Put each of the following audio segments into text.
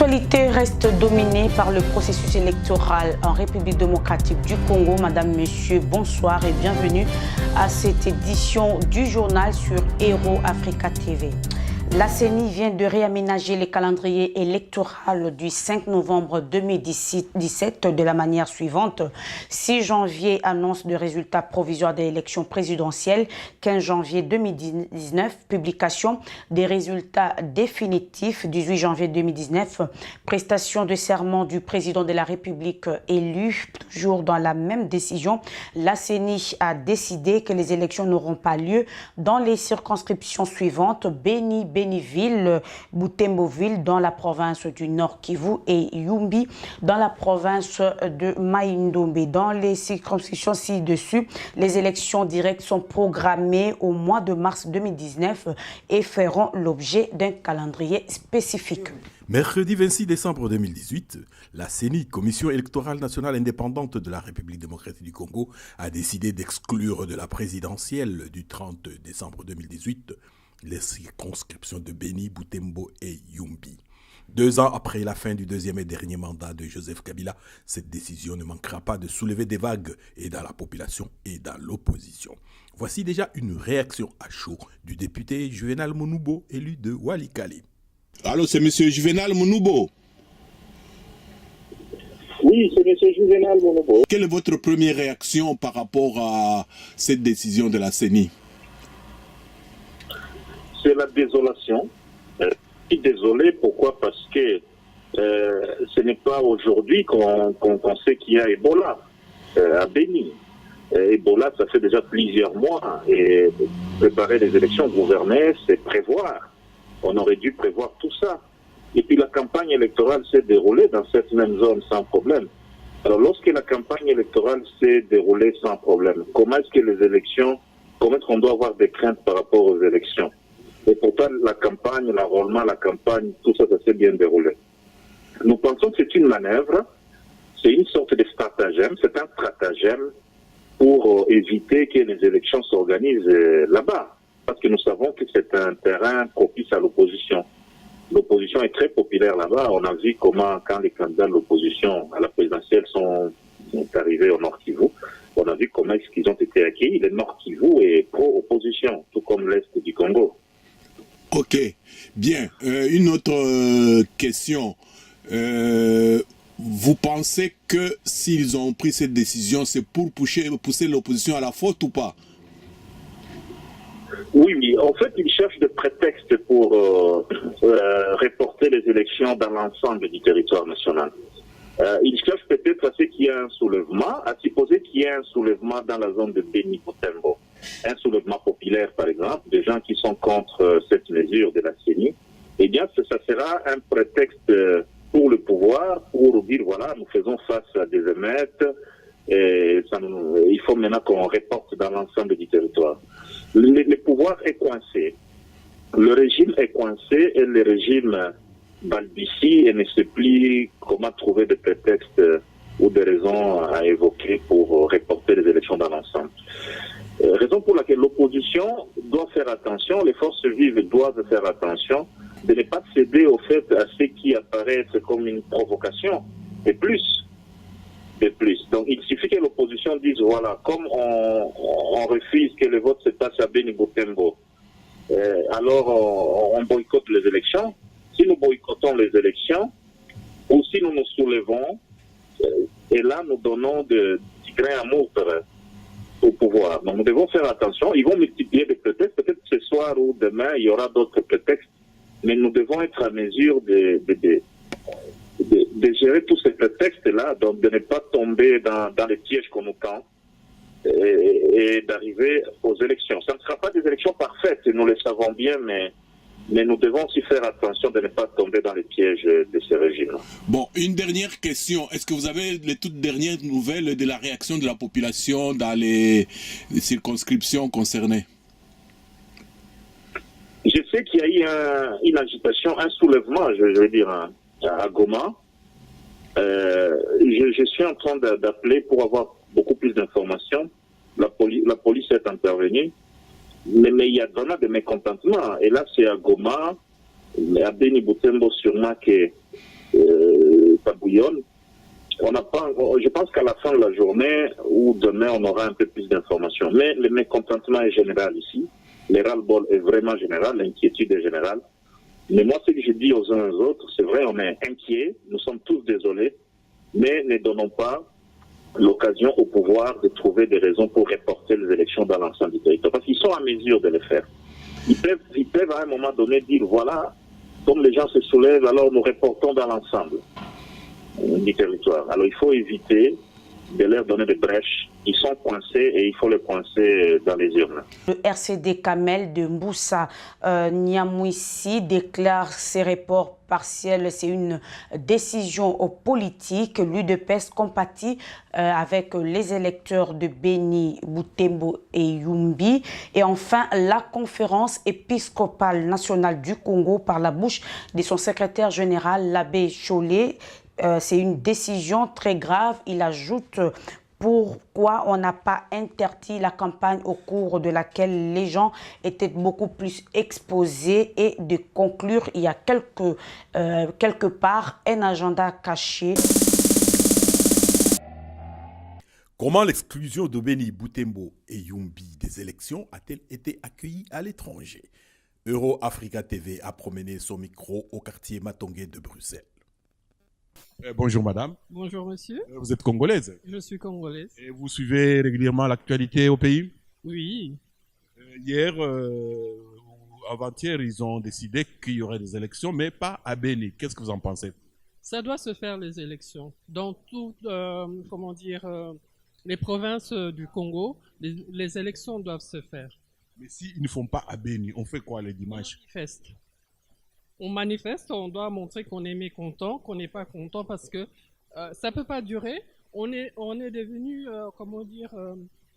L'actualité reste dominée par le processus électoral en République démocratique du Congo. Madame, Monsieur, bonsoir et bienvenue à cette édition du journal sur Héros Africa TV. La CENI vient de réaménager le calendrier électoral du 5 novembre 2017 de la manière suivante. 6 janvier, annonce de résultats provisoires des élections présidentielles. 15 janvier 2019, publication des résultats définitifs. 18 janvier 2019, prestation de serment du président de la République élu. Toujours dans la même décision, la CENI a décidé que les élections n'auront pas lieu dans les circonscriptions suivantes. Béniville, Butemboville dans la province du Nord Kivu et Yumbi dans la province de Mai-Ndombe. Dans les circonscriptions ci-dessus, les élections directes sont programmées au mois de mars 2019 et feront l'objet d'un calendrier spécifique. Mercredi 26 décembre 2018, la CENI, Commission électorale nationale indépendante de la République démocratique du Congo, a décidé d'exclure de la présidentielle du 30 décembre 2018 les circonscriptions de Béni, Butembo et Yumbi. 2 ans après la fin du deuxième et dernier mandat de Joseph Kabila, cette décision ne manquera pas de soulever des vagues et dans la population et dans l'opposition. Voici déjà une réaction à chaud du député Juvenal Monoubo, élu de Walikale. Allô, c'est M. Juvenal Monoubo. Oui, c'est M. Juvenal Monoubo. Quelle est votre première réaction par rapport à cette décision de la CENI? C'est la désolation. Je suis désolé, pourquoi? Parce que ce n'est pas aujourd'hui qu'on sait qu'il y a Ebola à Béni. Ebola, ça fait déjà plusieurs mois. Et préparer les élections, gouverner, c'est prévoir. On aurait dû prévoir tout ça. Et puis la campagne électorale s'est déroulée dans cette même zone sans problème. Alors lorsque la campagne électorale s'est déroulée sans problème, comment est-ce que les élections, comment est-ce qu'on doit avoir des craintes par rapport aux élections? Et pourtant, la campagne, l'enrôlement, la campagne, tout ça, ça s'est bien déroulé. Nous pensons que c'est une manœuvre, c'est une sorte de stratagème, c'est un stratagème pour éviter que les élections s'organisent là-bas. Parce que nous savons que c'est un terrain propice à l'opposition. L'opposition est très populaire là-bas. On a vu comment, quand les candidats de l'opposition à la présidentielle sont arrivés au Nord Kivu, on a vu comment est-ce qu'ils ont été accueillis. Le Nord Kivu est pro-opposition, tout comme l'Est du Congo. Ok, bien. Une autre question. Vous pensez que s'ils ont pris cette décision, c'est pour pousser l'opposition à la faute ou pas? Oui, mais en fait, ils cherchent des prétextes pour reporter les élections dans l'ensemble du territoire national. Ils cherchent peut-être à ce qu'il y ait un soulèvement, à supposer qu'il y ait un soulèvement dans la zone de Béni-Butembo. Un soulèvement populaire, par exemple, des gens qui sont contre cette mesure de la CENI, eh bien, ça sera un prétexte pour le pouvoir, pour dire, voilà, nous faisons face à des émeutes, et il faut maintenant qu'on reporte dans l'ensemble du territoire. Le pouvoir est coincé. Le régime est coincé et le régime balbutie et ne sait plus comment trouver des prétextes ou des raisons à évoquer pour reporter les élections dans l'ensemble. Raison pour laquelle l'opposition doit faire attention, les forces vives doivent faire attention de ne pas céder au fait à ce qui apparaît être comme une provocation, et plus. Donc il suffit que l'opposition dise, voilà, comme on refuse que le vote se passe à Béni Butembo, alors on boycotte les élections. Si nous boycottons les élections, ou si nous nous soulevons, et là nous donnons du grain à moudre au pouvoir. Donc nous devons faire attention. Ils vont multiplier des prétextes. Peut-être ce soir ou demain, il y aura d'autres prétextes. Mais nous devons être à mesure de gérer tous ces prétextes-là, donc de ne pas tomber dans les pièges qu'on nous tend et d'arriver aux élections. Ça ne sera pas des élections parfaites, nous le savons bien, mais nous devons aussi faire attention de ne pas tomber dans les pièges de ces régimes. Bon, une dernière question. Est-ce que vous avez les toutes dernières nouvelles de la réaction de la population dans les circonscriptions concernées? Je sais qu'il y a eu une agitation, un soulèvement, je veux dire, à Goma. Je suis en train d'appeler pour avoir beaucoup plus d'informations. La police est intervenue. Mais il y a vraiment des mécontentements. Et là, c'est à Goma, à Béni Butembo sûrement que ça bouillonne. On n'a pas, je pense qu'à la fin de la journée ou demain, on aura un peu plus d'informations. Mais le mécontentement est général ici. Le ras-le-bol est vraiment général, l'inquiétude est générale. Mais moi, ce que je dis aux uns et aux autres, c'est vrai, on est inquiets, nous sommes tous désolés, mais ne donnons pas l'occasion au pouvoir de trouver des raisons pour reporter les élections dans l'ensemble du territoire. Parce qu'ils sont en mesure de le faire. Ils peuvent à un moment donné dire, voilà, comme les gens se soulèvent, alors nous reportons dans l'ensemble du territoire. Alors il faut éviter de leur donner des brèches. Ils sont coincés et il faut les coincer dans les urnes. Le RCD Kamel de Mboussa Niamouissi déclare ces reports partiels. C'est une décision politique. L'UDPS compatit avec les électeurs de Béni, Butembo et Yumbi. Et enfin, la conférence épiscopale nationale du Congo par la bouche de son secrétaire général, l'abbé Chollet. C'est une décision très grave. Il ajoute pourquoi on n'a pas interdit la campagne au cours de laquelle les gens étaient beaucoup plus exposés et de conclure il y a quelque part un agenda caché. Comment l'exclusion de Béni, Butembo et Yumbi des élections a-t-elle été accueillie à l'étranger? Euro-Africa TV a promené son micro au quartier Matongué de Bruxelles. Bonjour madame. Bonjour monsieur. Vous êtes congolaise? Je suis congolaise. Et vous suivez régulièrement l'actualité au pays? Oui. Hier, avant-hier, ils ont décidé qu'il y aurait des élections, mais pas à Béni. Qu'est-ce que vous en pensez? Ça doit se faire les élections. Dans toutes, les provinces du Congo, les élections doivent se faire. Mais s'ils ne font pas à Béni, on fait quoi les dimanches? On manifeste, on doit montrer qu'on est mécontent, qu'on n'est pas content parce que ça ne peut pas durer. On est devenus,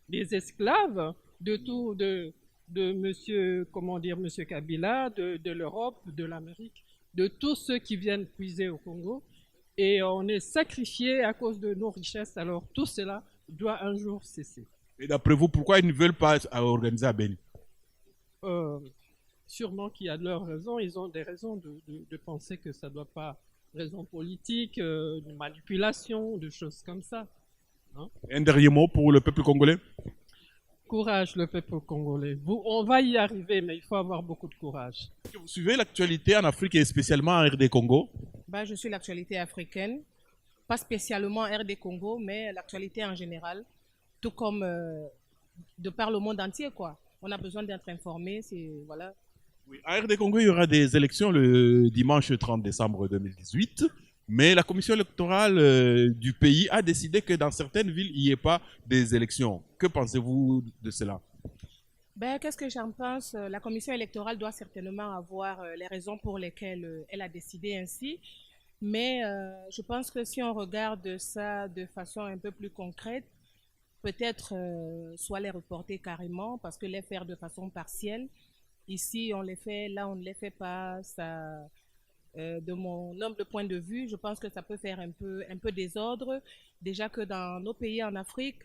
des esclaves de monsieur Kabila, de l'Europe, de l'Amérique, de tous ceux qui viennent puiser au Congo. Et on est sacrifiés à cause de nos richesses. Alors tout cela doit un jour cesser. Et d'après vous, pourquoi ils ne veulent pas organiser à Béni? Sûrement qu'il y a de leurs raisons. Ils ont des raisons de penser que ça ne doit pas, raison politique, de manipulation, de choses comme ça. Hein? Un dernier mot pour le peuple congolais? Courage, le peuple congolais. On va y arriver, mais il faut avoir beaucoup de courage. Vous suivez l'actualité en Afrique et spécialement en RD Congo? Je suis l'actualité africaine, pas spécialement RD Congo, mais l'actualité en général, tout comme de par le monde entier, quoi. On a besoin d'être informé, voilà. Oui, à RD Congo, il y aura des élections le dimanche 30 décembre 2018, mais la commission électorale du pays a décidé que dans certaines villes, il n'y ait pas des élections. Que pensez-vous de cela? Qu'est-ce que j'en pense? La commission électorale doit certainement avoir les raisons pour lesquelles elle a décidé ainsi, mais je pense que si on regarde ça de façon un peu plus concrète, peut-être soit les reporter carrément, parce que les faire de façon partielle, ici, on les fait, là, on ne les fait pas. Ça, de mon humble point de vue, je pense que ça peut faire un peu désordre. Déjà que dans nos pays en Afrique,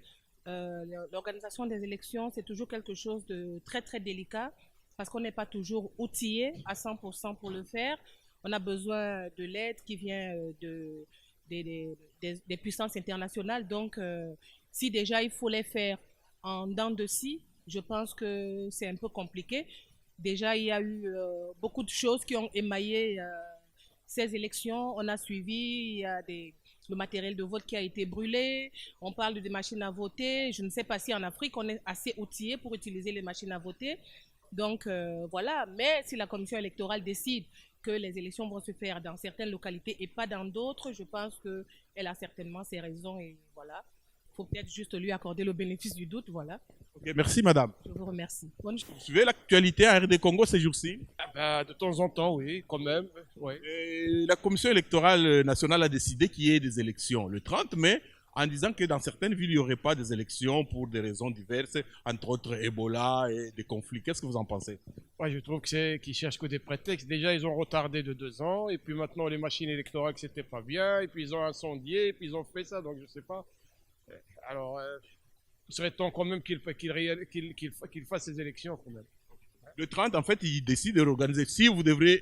l'organisation des élections, c'est toujours quelque chose de très, très délicat parce qu'on n'est pas toujours outillé à 100% pour le faire. On a besoin de l'aide qui vient des puissances internationales. Donc, si déjà il faut les faire en dents de scie, je pense que c'est un peu compliqué. Déjà, il y a eu beaucoup de choses qui ont émaillé ces élections. On a suivi, il y a le matériel de vote qui a été brûlé. On parle des machines à voter. Je ne sais pas si en Afrique, on est assez outillé pour utiliser les machines à voter. Donc, voilà. Mais si la commission électorale décide que les élections vont se faire dans certaines localités et pas dans d'autres, je pense qu'elle a certainement ses raisons. Et voilà. Il faut peut-être juste lui accorder le bénéfice du doute. Voilà. Okay, merci madame. Je vous remercie. Bonne journée. Vous suivez l'actualité à RD Congo ces jours-ci? De temps en temps, oui, quand même. Ouais. Et la commission électorale nationale a décidé qu'il y ait des élections le 30 mai, en disant que dans certaines villes, il n'y aurait pas des élections pour des raisons diverses, entre autres Ebola et des conflits. Qu'est-ce que vous en pensez? Ouais, je trouve que qu'ils cherchent que des prétextes. Déjà, ils ont retardé de 2 ans, et puis maintenant, les machines électorales, c'était pas bien, et puis ils ont incendié, et puis ils ont fait ça, donc je sais pas. Alors, il serait temps quand même qu'il fasse ces élections quand même. Le 30, en fait, ils décident de réorganiser. Si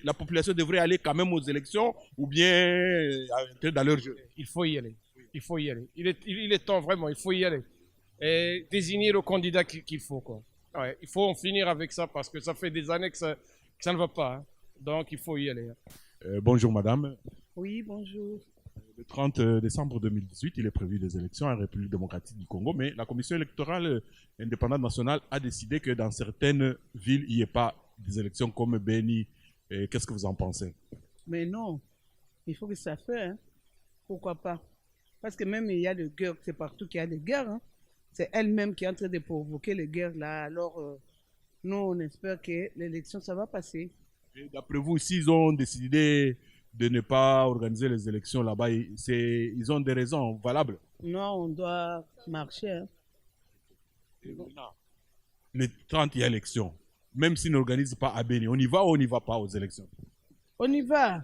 la population devrait aller quand même aux élections ou bien entrer dans leur jeu. Il faut y aller. Il faut y aller. Il est temps, vraiment, il faut y aller. Et désigner le candidat qu'il faut, quoi. Ouais, il faut en finir avec ça parce que ça fait des années que ça ne va pas. Hein. Donc, il faut y aller. Bonjour, madame. Oui, bonjour. Le 30 décembre 2018, il est prévu des élections en République démocratique du Congo, mais la Commission électorale indépendante nationale a décidé que dans certaines villes, il n'y ait pas des élections comme Beni. Qu'est-ce que vous en pensez? Mais non, il faut que ça fasse. Hein. Pourquoi pas? Parce que même il y a des guerres, c'est partout qu'il y a des guerres. Hein. C'est elle-même qui est en train de provoquer les guerres là. Alors, nous, on espère que l'élection, ça va passer. D'après vous, s'ils ont décidé de ne pas organiser les élections là-bas, ils ont des raisons valables? Non, on doit marcher. Hein. Le 30, il y a élection. Même s'ils n'organisent pas à Béni, on y va ou on n'y va pas aux élections? On y va.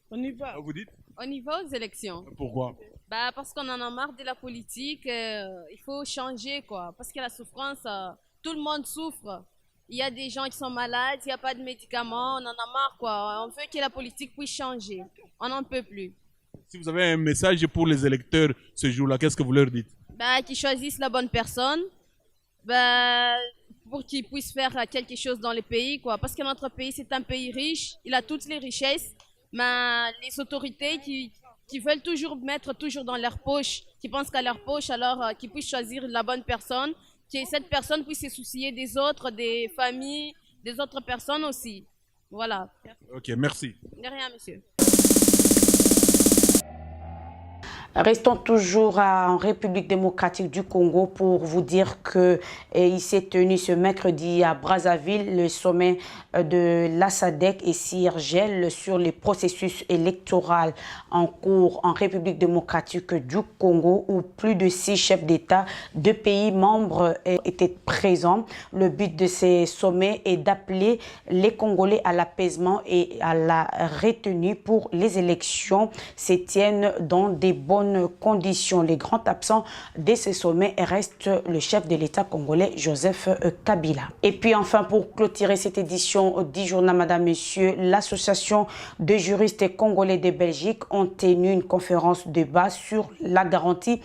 On y va. Vous dites? On y va aux élections. Pourquoi? Parce qu'on en a marre de la politique. Il faut changer, quoi. Parce que la souffrance, tout le monde souffre. Il y a des gens qui sont malades, il n'y a pas de médicaments, on en a marre, quoi. On veut que la politique puisse changer. On n'en peut plus. Si vous avez un message pour les électeurs ce jour-là, qu'est-ce que vous leur dites? Qu'ils choisissent la bonne personne pour qu'ils puissent faire quelque chose dans le pays, quoi. Parce que notre pays, c'est un pays riche, il a toutes les richesses, mais les autorités qui veulent toujours mettre dans leur poche, qui pensent qu'à leur poche, alors qu'ils puissent choisir la bonne personne, que cette personne puisse se soucier des autres, des familles, des autres personnes aussi. Voilà. Ok, merci. De rien, monsieur. Restons toujours en République démocratique du Congo pour vous dire qu'il s'est tenu ce mercredi à Brazzaville le sommet de la SADC et CIRGEL sur les processus électoraux en cours en République démocratique du Congo où plus de 6 chefs d'État de pays membres étaient présents. Le but de ces sommets est d'appeler les Congolais à l'apaisement et à la retenue pour les élections se tiennent dans des bonnes conditions. Les grands absents de ce sommet restent le chef de l'État congolais Joseph Kabila. Et puis enfin, pour clôturer cette édition du journal, madame, messieurs, l'association de juristes congolais de Belgique ont tenu une conférence de débat sur la garantie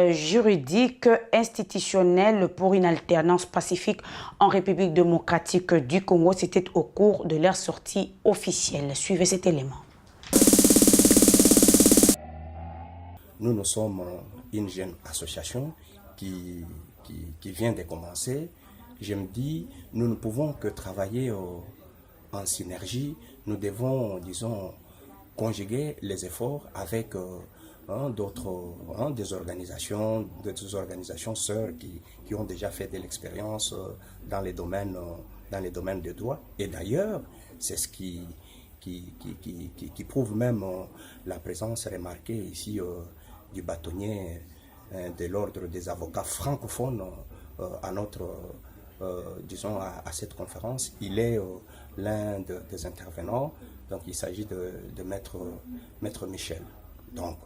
juridique institutionnelle pour une alternance pacifique en République démocratique du Congo. C'était au cours de leur sortie officielle. Suivez cet élément. Nous sommes une jeune association qui vient de commencer. Je me dis, nous ne pouvons que travailler en synergie. Nous devons, disons, conjuguer les efforts avec des organisations sœurs qui ont déjà fait de l'expérience dans les domaines de droit. Et d'ailleurs, c'est ce qui prouve même la présence remarquée ici du bâtonnier de l'ordre des avocats francophones à cette conférence. Il est l'un des intervenants, donc il s'agit de Maître Michel. Donc,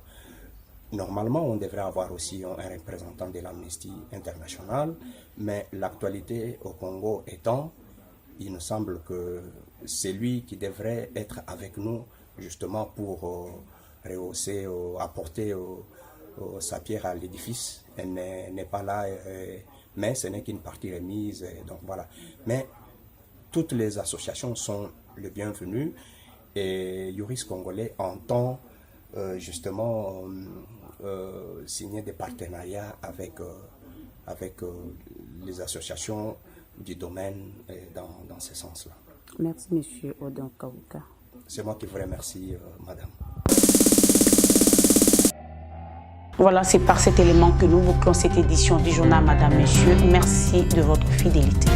normalement, on devrait avoir aussi un représentant de l'Amnesty International, mais l'actualité au Congo étant, il nous semble que c'est lui qui devrait être avec nous justement pour rehausser, apporter sa pierre à l'édifice. Elle n'est pas là, mais ce n'est qu'une partie remise. Donc voilà. Mais toutes les associations sont les bienvenues et Juris Congolais entend justement signer des partenariats avec les associations du domaine dans ce sens-là. Merci, monsieur Odon Kawuka. C'est moi qui vous remercie, madame. Voilà, c'est par cet élément que nous bouclons cette édition du journal, madame, messieurs. Merci de votre fidélité.